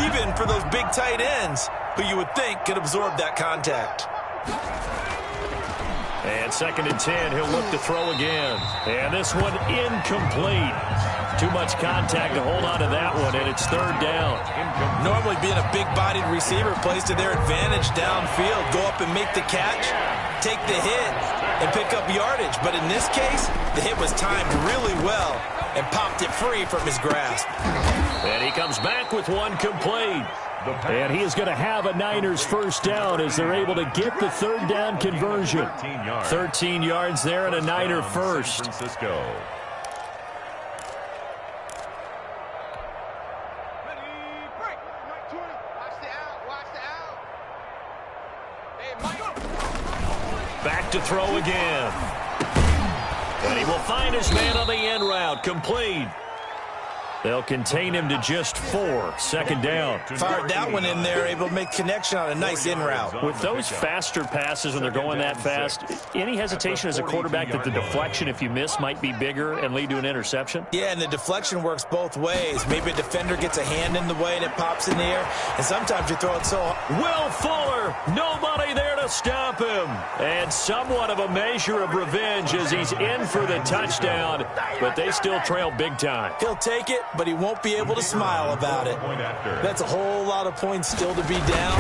Speaker 5: Even for those big tight ends who you would think could absorb that contact.
Speaker 3: And 2nd and 10, he'll look to throw again. And this one incomplete. Too much contact to hold on to that one, and it's 3rd down.
Speaker 5: Normally being a big-bodied receiver plays to their advantage downfield. Go up and make the catch, take the hit, and pick up yardage. But in this case, the hit was timed really well and popped it free from his grasp.
Speaker 3: And he comes back with one complete. And he is going to have a Niners 1st down as they're able to get the 3rd down conversion. 13 yards there and a Niner 1st.
Speaker 4: Francisco.
Speaker 3: Back to throw again. And he will find his man on the end route. Complete. They'll contain him to just 4. 2nd down.
Speaker 5: Fired that one in there, able to make connection on a nice in route.
Speaker 3: With those faster passes when they're going that fast, any hesitation as a quarterback that the deflection, if you miss, might be bigger and lead to an interception?
Speaker 5: Yeah, and the deflection works both ways. Maybe a defender gets a hand in the way and it pops in the air, and sometimes you throw it so hard.
Speaker 3: Will Fuller, nobody there to stop him. And somewhat of a measure of revenge as he's in for the touchdown, but they still trail big time.
Speaker 5: He'll take it, but he won't be able to smile about it. That's a whole lot of points still to be down.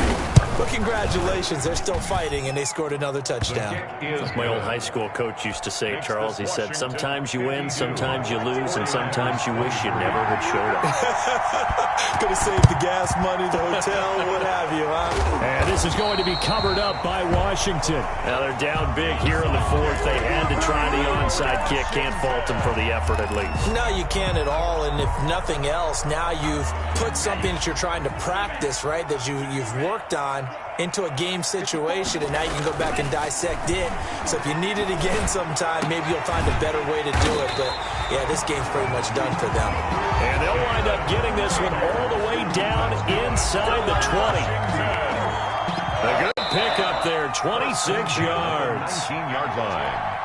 Speaker 5: But congratulations, they're still fighting, and they scored another touchdown.
Speaker 3: As my old high school coach used to say, Charles, he said, sometimes you win, sometimes you lose, and sometimes you wish you never had showed up.
Speaker 5: Could have saved the gas money, the hotel, what have you, huh?
Speaker 3: And this is going to be covered up by Washington. Now they're down big here in the fourth. They had to try the onside kick. Can't fault them for the effort, at least.
Speaker 5: No, you can't at all, and if nothing else, now you've put something that you're trying to practice, right, that you've worked on into a game situation, and now you can go back and dissect it. So if you need it again sometime, maybe you'll find a better way to do it. But, yeah, this game's pretty much done for them.
Speaker 3: And they'll wind up getting this one all the way down inside the 20. A good pickup there, 26 yards.
Speaker 4: 18-yard line.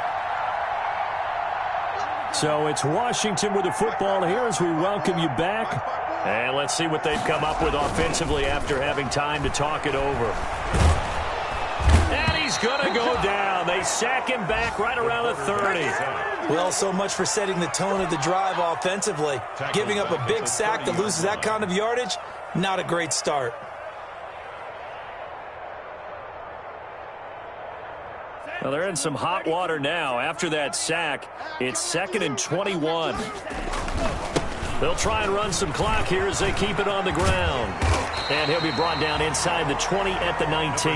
Speaker 3: So it's Washington with the football here as we welcome you back. And let's see what they've come up with offensively after having time to talk it over. And he's going to go down. They sack him back right around the 30.
Speaker 5: Well, so much for setting the tone of the drive offensively. Giving up a big sack that loses that kind of yardage, not a great start.
Speaker 3: Well, they're in some hot water now. After that sack, it's 2nd and 21. They'll try and run some clock here as they keep it on the ground. And he'll be brought down inside the 20 at the 19.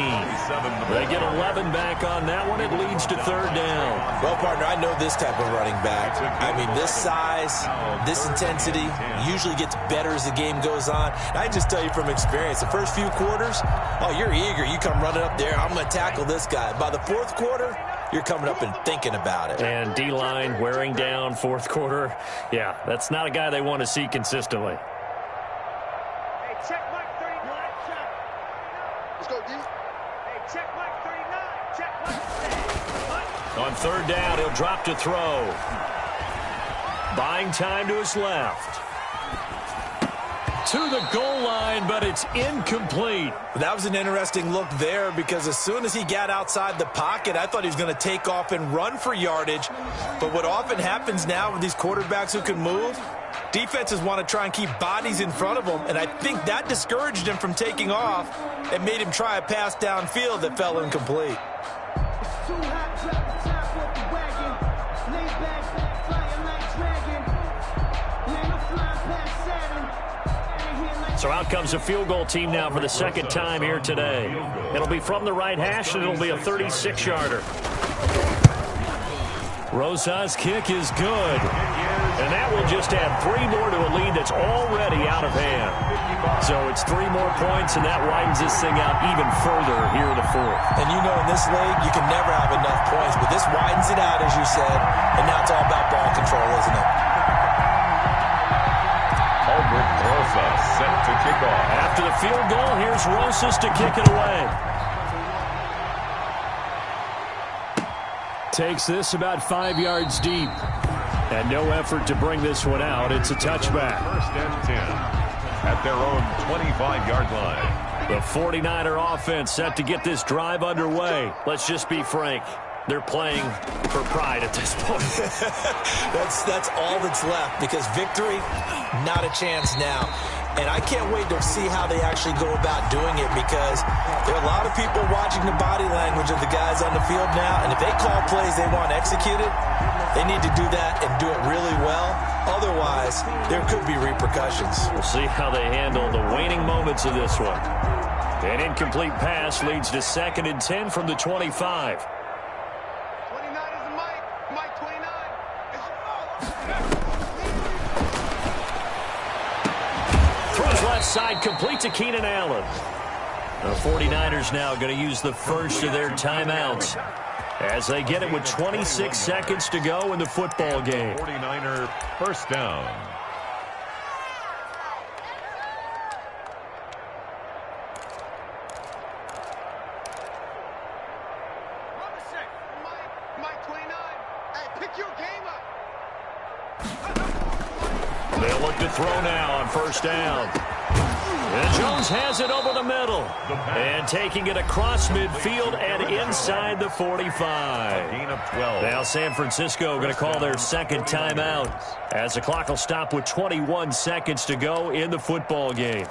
Speaker 3: They get 11 back on that one. It leads to 3rd down.
Speaker 5: Well, partner, I know this type of running back. I mean, this size, this intensity usually gets better as the game goes on. And I just tell you from experience, the first few quarters, oh, you're eager. You come running up there. I'm going to tackle this guy. By the 4th quarter, you're coming up and thinking about it.
Speaker 3: And D-line wearing down 4th quarter. Yeah, that's not a guy they want to see consistently.
Speaker 8: Hey, check Mike 39. Let's go, D. Hey, check Mike 39. Check Mike.
Speaker 3: On 3rd down, he'll drop to throw. Buying time to his left. To the goal line, but it's incomplete.
Speaker 5: That was an interesting look there because as soon as he got outside the pocket, I thought he was going to take off and run for yardage. But what often happens now with these quarterbacks who can move, defenses want to try and keep bodies in front of them, and I think that discouraged him from taking off and made him try a pass downfield that fell incomplete.
Speaker 3: So out comes a field goal team now for the 2nd time here today. It'll be from the right hash, and it'll be a 36-yarder. Rosa's kick is good. And that will just add 3 more to a lead that's already out of hand. So it's 3 more points, and that widens this thing out even further here in the 4th.
Speaker 5: And you know in this league, you can never have enough points, but this widens it out, as you said, and now it's all about ball control, isn't it?
Speaker 4: Rosa set to kick off.
Speaker 3: After the field goal, here's Rosas to kick it away. Takes this about 5 yards deep. And no effort to bring this one out. It's a touchback.
Speaker 4: 1st and 10 at their own 25-yard line.
Speaker 3: The 49er offense set to get this drive underway. Let's just be frank. They're playing for pride at this point.
Speaker 5: That's all that's left because victory, not a chance now. And I can't wait to see how they actually go about doing it because there are a lot of people watching the body language of the guys on the field now. And if they call plays they want executed, they need to do that and do it really well. Otherwise, there could be repercussions.
Speaker 3: We'll see how they handle the waning moments of this one. An incomplete pass leads to 2nd and 10 from the 25. Left side complete to Keenan Allen. The 49ers now going to use the first of their timeouts as they get it with 26 seconds to go in the football game.
Speaker 4: 49er 1st down.
Speaker 8: Mike 29. Hey, pick your game up.
Speaker 3: They'll look to throw now on 1st down. And Jones has it over the middle. And taking it across midfield and inside the 45.
Speaker 4: Gain of 12.
Speaker 3: Now San Francisco going to call their 2nd timeout as the clock will stop with 21 seconds to go in the football game.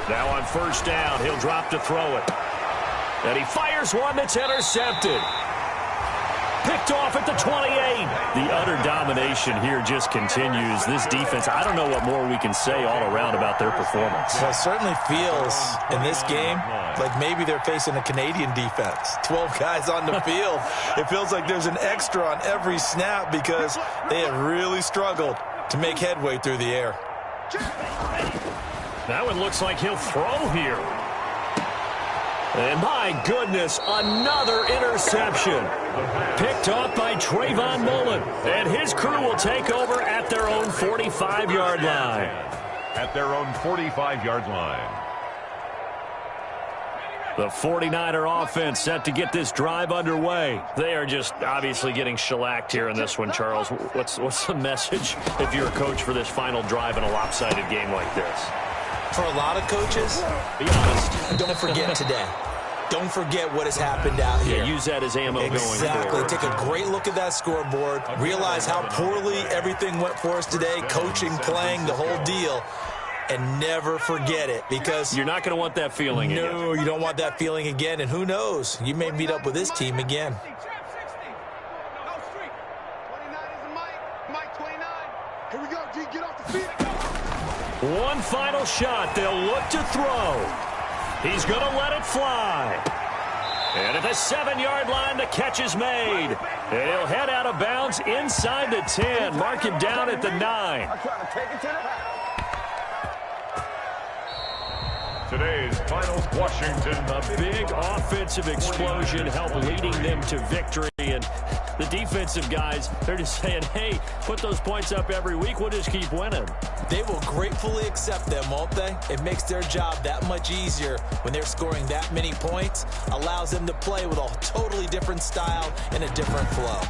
Speaker 3: Now on first down, he'll drop to throw it. And he fires one that's intercepted. Picked off at the 28. The utter domination here just continues. This defense, I don't know what more we can say all around about their performance.
Speaker 5: Well, it certainly feels in this game like maybe they're facing a Canadian defense. 12 guys on the field. It feels like there's an extra on every snap because they have really struggled to make headway through the air.
Speaker 3: Now it looks like he'll throw here. And my goodness, another interception. Picked off by Trayvon Mullen. And his crew will take over at their own 45-yard line.
Speaker 4: At their own 45-yard line.
Speaker 3: The 49er offense set to get this drive underway. They are just obviously getting shellacked here in this one, Charles. What's the message if you're a coach for this final drive in a lopsided game like this?
Speaker 5: For a lot of coaches,
Speaker 3: be honest,
Speaker 5: don't forget today. Don't forget what has happened out here.
Speaker 3: Yeah, use that as ammo going forward.
Speaker 5: Exactly. Take a great look at that scoreboard. Realize how poorly everything went for us today. Coaching, playing, the whole deal. And never forget it, because
Speaker 3: you're not going to want that feeling again.
Speaker 5: No, you don't want that feeling again. And who knows? You may meet up with this team again.
Speaker 8: 29 is a Mike 29. Here we go, G. Get off the field.
Speaker 3: One final shot. They'll look to throw. He's going to let it fly. And at the 7-yard line, the catch is made. And he'll head out of bounds inside the 10. Mark him down at the 9.
Speaker 8: I'm trying to take it to the house.
Speaker 4: Today's finals, Washington.
Speaker 3: A big offensive explosion helped leading them to victory. And the defensive guys, they're just saying, hey, put those points up every week. We'll just keep winning.
Speaker 5: They will gratefully accept them, won't they? It makes their job that much easier when they're scoring that many points. Allows them to play with a totally different style and a different flow.